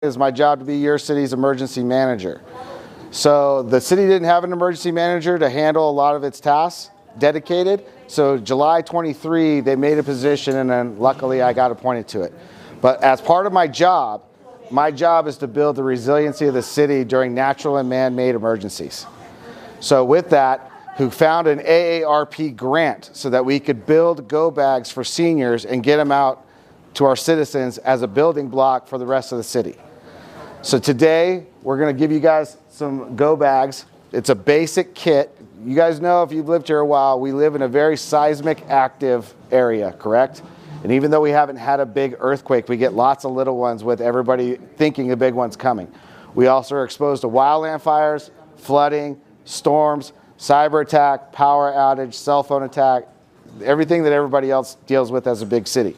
It's my job to be your city's emergency manager. So the city didn't have an emergency manager to handle a lot of its tasks dedicated. So July 23, they made a position, and then luckily I got appointed to it. But as part of my job is to build the resiliency of the city during natural and man-made emergencies. So with that, who found an AARP grant so that we could build go bags for seniors and get them out to our citizens as a building block for the rest of the city. So today, we're going to give you guys some go bags. It's a basic kit. You guys know, if you've lived here a while, we live in a very seismic active area, correct? And even though we haven't had a big earthquake, we get lots of little ones with everybody thinking a big one's coming. We also are exposed to wildland fires, flooding, storms, cyber attack, power outage, cell phone attack, everything that everybody else deals with as a big city.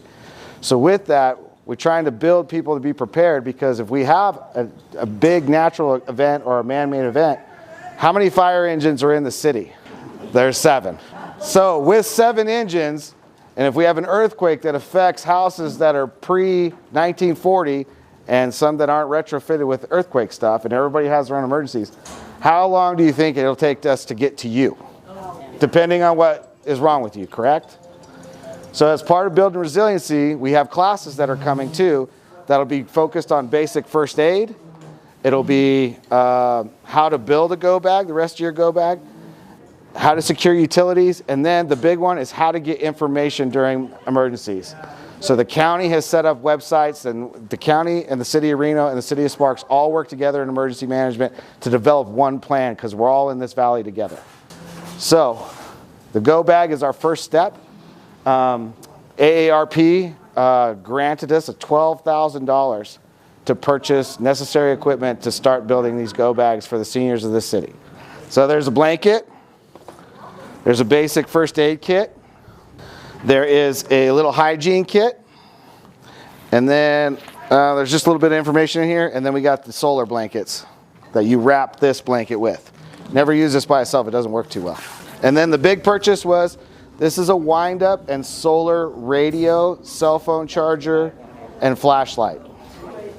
So with that, we're trying to build people to be prepared, because if we have a big natural event or a man-made event, how many fire engines are in the city? There's 7. So with 7 engines, and if we have an earthquake that affects houses that are pre-1940 and some that aren't retrofitted with earthquake stuff, and everybody has their own emergencies, how long do you think it'll take us to get to you? Depending on what is wrong with you, correct? So as part of building resiliency, we have classes that are coming too that'll be focused on basic first aid. It'll be how to build a go bag, the rest of your go bag, how to secure utilities, and then the big one is how to get information during emergencies. So the county has set up websites, and the county and the city of Reno and the city of Sparks all work together in emergency management to develop one plan, because we're all in this valley together. So the go bag is our first step. AARP granted us $12,000 to purchase necessary equipment to start building these go bags for the seniors of the city. So there's a blanket, there's a basic first aid kit, there is a little hygiene kit, and then there's just a little bit of information in here, and then we got the solar blankets that you wrap this blanket with. Never use this by itself, it doesn't work too well. And then the big purchase was, this is a wind-up and solar radio, cell phone charger, and flashlight.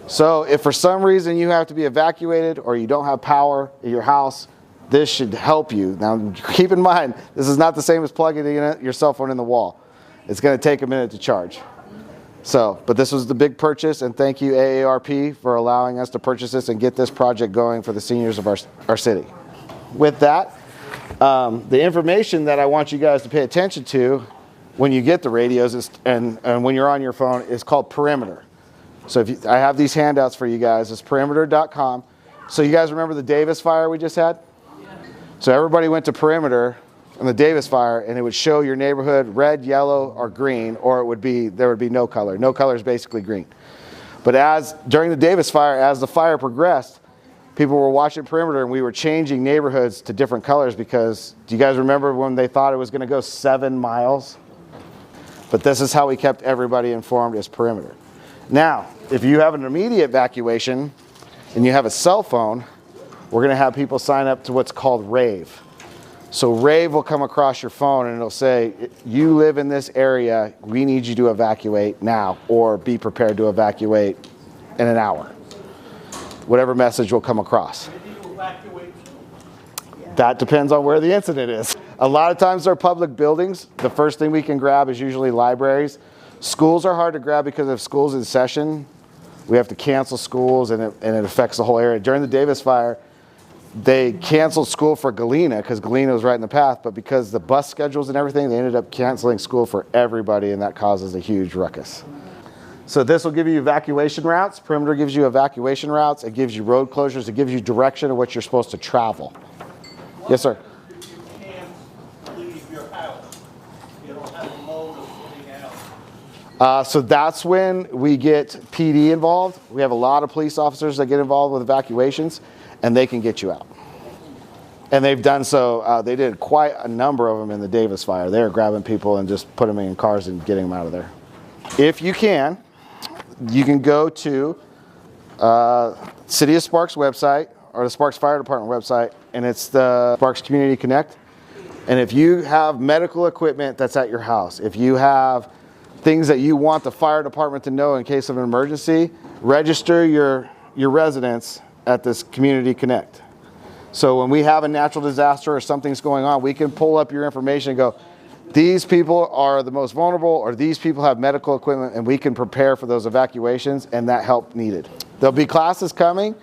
So if for some reason you have to be evacuated or you don't have power at your house, this should help you. Now keep in mind, this is not the same as plugging your cell phone in the wall. It's going to take a minute to charge. So, but this was the big purchase, and thank you AARP for allowing us to purchase this and get this project going for the seniors of our city. With that, the information that I want you guys to pay attention to when you get the radios and when you're on your phone is called perimeter. So I have these handouts for you guys. It's perimeter.com. So you guys remember the Davis fire we just had? So everybody went to perimeter on the Davis fire, and it would show your neighborhood red, yellow, or green, or there would be no color. No color is basically green. But during the Davis fire, as the fire progressed, people were watching perimeter, and we were changing neighborhoods to different colors, because do you guys remember when they thought it was going to go 7 miles? But this is how we kept everybody informed, as perimeter. Now, if you have an immediate evacuation and you have a cell phone, we're going to have people sign up to what's called RAVE. So RAVE will come across your phone, and it'll say, you live in this area, we need you to evacuate now, or be prepared to evacuate in an hour. Whatever message will come across. That depends on where the incident is. A lot of times they're public buildings. The first thing we can grab is usually libraries. Schools are hard to grab because if school's in session, we have to cancel schools, and it affects the whole area. During the Davis fire, they canceled school for Galena because Galena was right in the path, but because the bus schedules and everything, they ended up canceling school for everybody, and that causes a huge ruckus. So this will give you evacuation routes. Perimeter gives you evacuation routes. It gives you road closures. It gives you direction of what you're supposed to travel. Yes, sir. You can't leave your house. You don't have a mode of getting out. So that's when we get PD involved. We have a lot of police officers that get involved with evacuations, and they can get you out. And they've done so. They did quite a number of them in the Davis fire. They were grabbing people and just putting them in cars and getting them out of there. If you can go to City of Sparks website or the Sparks Fire Department website, and it's the Sparks Community Connect. And if you have medical equipment that's at your house, if you have things that you want the fire department to know in case of an emergency, register your your residents at this Community Connect. So when we have a natural disaster or something's going on, we can pull up your information and go, these people are the most vulnerable, or these people have medical equipment, and we can prepare for those evacuations and that help needed. There'll be classes coming,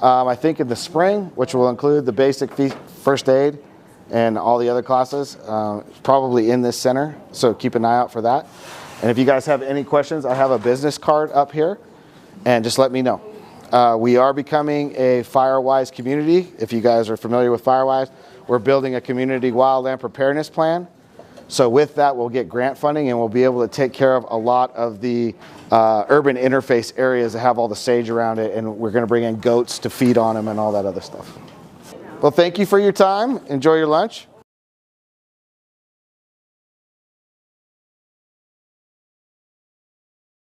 I think in the spring, which will include the basic first aid and all the other classes, probably in this center. So keep an eye out for that. And if you guys have any questions, I have a business card up here, and just let me know. We are becoming a FireWise community. If you guys are familiar with FireWise, we're building a community wildland preparedness plan. So with that, we'll get grant funding and we'll be able to take care of a lot of the urban interface areas that have all the sage around it, and we're going to bring in goats to feed on them and all that other stuff. Well, thank you for your time. Enjoy your lunch.